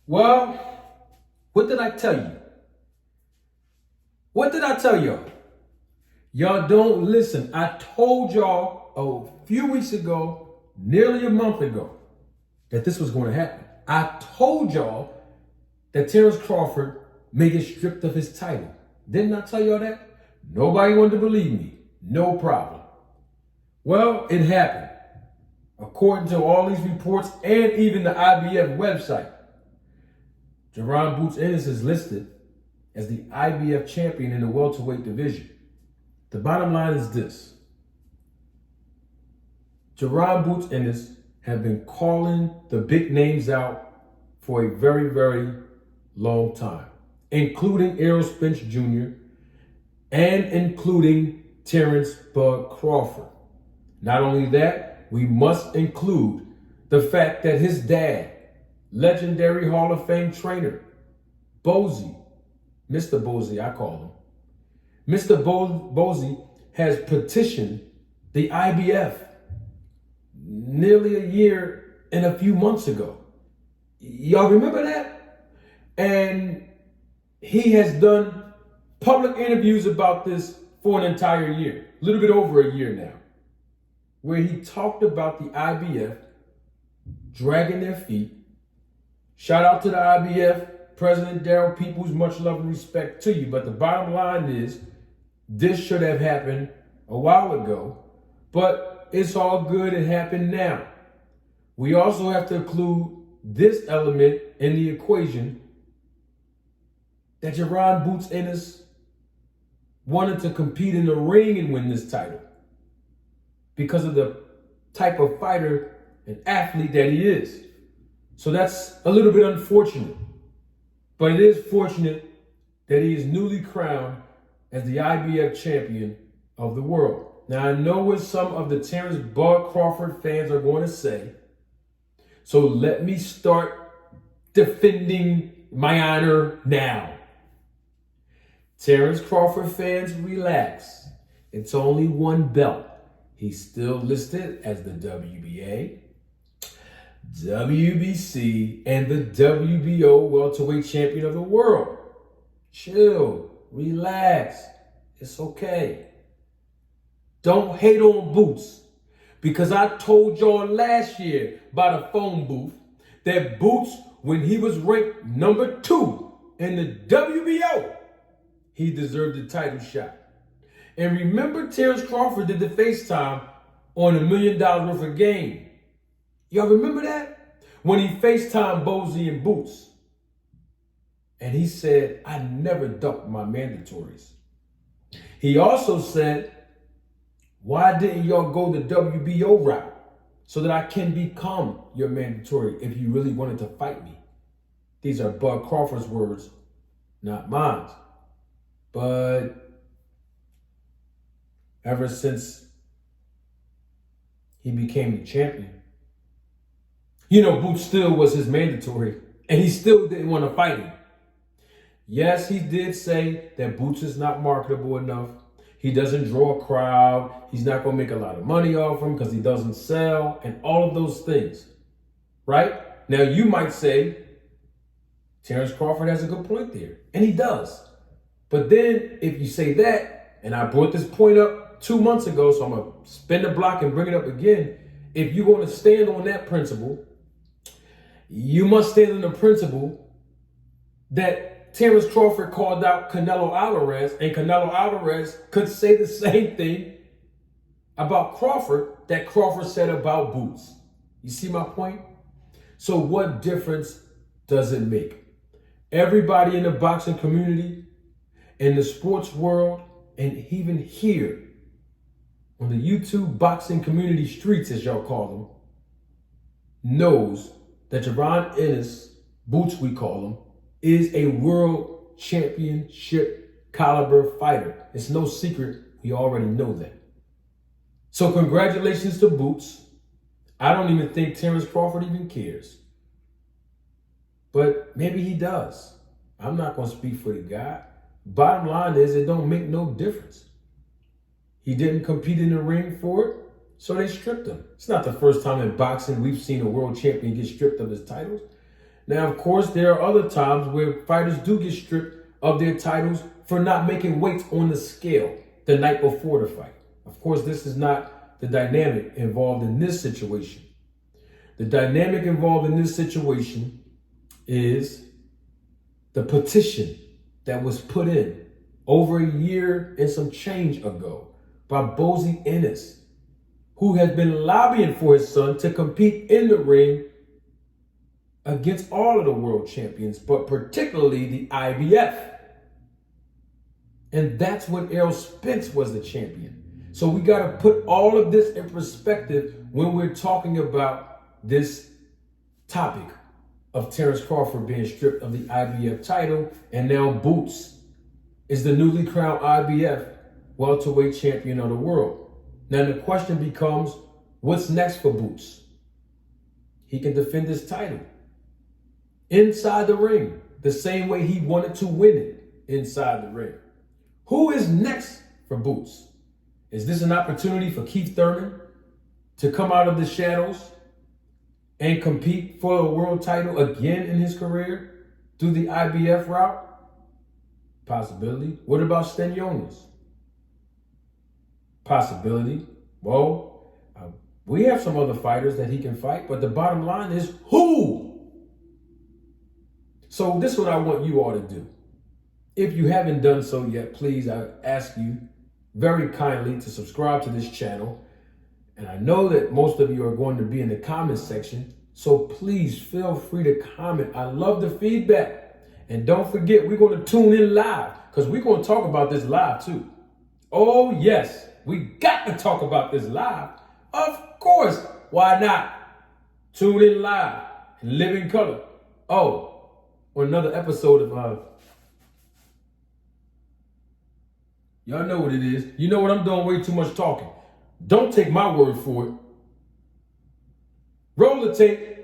Well, what did I tell you? What did I tell y'all? Y'all don't listen. I told y'all a few weeks ago, nearly a month ago, that this was going to happen. I told y'all that Terence Crawford may get stripped of his title. Didn't I tell y'all that? Nobody wanted to believe me. No problem. Well, it happened. According to all these reports and even the IBF website, Jaron Ennis is listed as the IBF champion in the welterweight division. The bottom line is this. Jaron Ennis have been calling the big names out for a very, very long time, including Errol Spence Jr. and including Terence Bud Crawford. Not only that, we must include the fact that his dad, legendary Hall of Fame trainer, Bozy, Mr. Bozy, I call him. Mr. Bozy has petitioned the IBF nearly a year and a few months ago. Y'all remember that? And he has done public interviews about this for an entire year, a little bit over a year now, where he talked about the IBF dragging their feet. Shout out to the IBF, President Daryl Peoples, much love and respect to you. But the bottom line is, this should have happened a while ago, but it's all good. It happened now. We also have to include this element in the equation that Jaron Ennis wanted to compete in the ring and win this title because of the type of fighter and athlete that he is. So that's a little bit unfortunate, but it is fortunate that he is newly crowned as the IBF champion of the world. Now, I know what some of the Terence Bud Crawford fans are going to say, so let me start defending my honor now. Terence Crawford fans, relax. It's only one belt. He's still listed as the WBA, WBC, and the WBO welterweight champion of the world. Chill, relax. It's okay. Don't hate on Boots, because I told y'all last year by the phone booth that Boots, when he was ranked number 2 in the WBO, he deserved the title shot. And remember, Terence Crawford did the FaceTime on $1 million worth of game. Y'all remember that? When he FaceTimed Bozy and Boots. And he said, I never ducked my mandatories. He also said, why didn't y'all go the WBO route so that I can become your mandatory if you really wanted to fight me? These are Bud Crawford's words, not mine. But ever since he became the champion, Boots still was his mandatory, and he still didn't want to fight him. Yes, he did say that Boots is not marketable enough. He doesn't draw a crowd. He's not going to make a lot of money off him because he doesn't sell, and all of those things, right? Now, you might say, Terence Crawford has a good point there, and he does. But then if you say that, and I brought this point up 2 months ago, so I'm going to spin the block and bring it up again. If you're going to stand on that principle, you must stand on the principle that Terence Crawford called out Canelo Alvarez, and Canelo Alvarez could say the same thing about Crawford that Crawford said about Boots. You see my point? So what difference does it make? Everybody in the boxing community, in the sports world, and even here on the YouTube boxing community streets, as y'all call them, knows that Jaron Ennis, Boots we call him, is a world championship caliber fighter. It's no secret. We already know that. So congratulations to Boots. I don't even think Terence Crawford even cares. But maybe he does. I'm not going to speak for the guy. Bottom line is, it don't make no difference. He didn't compete in the ring for it, so they stripped him. It's not the first time in boxing we've seen a world champion get stripped of his titles. Now, of course, there are other times where fighters do get stripped of their titles for not making weights on the scale the night before the fight. Of course, this is not the dynamic involved in this situation. The dynamic involved in this situation is the petition that was put in over a year and some change ago by Jaron Ennis, who has been lobbying for his son to compete in the ring against all of the world champions, but particularly the IBF. And that's when Errol Spence was the champion. So we got to put all of this in perspective when we're talking about this topic of Terence Crawford being stripped of the IBF title, and now Boots is the newly crowned IBF welterweight champion of the world. Now the question becomes, what's next for Boots? He can defend his title inside the ring, the same way he wanted to win it inside the ring. Who is next for Boots? Is this an opportunity for Keith Thurman to come out of the shadows and compete for a world title again in his career through the IBF route? Possibility. What about Stenionis? Possibility. Well, we have some other fighters that he can fight, but the bottom line is who? So this is what I want you all to do. If you haven't done so yet, please, I ask you very kindly to subscribe to this channel. And I know that most of you are going to be in the comment section, so please feel free to comment. I love the feedback. And don't forget, we're going to tune in live because we're going to talk about this live too. Oh yes, we got to talk about this live. Of course, why not? Tune in live in living color. Oh, or another episode of y'all know what it is. You know what, I'm doing way too much talking. Don't take my word for it. Roll the tape.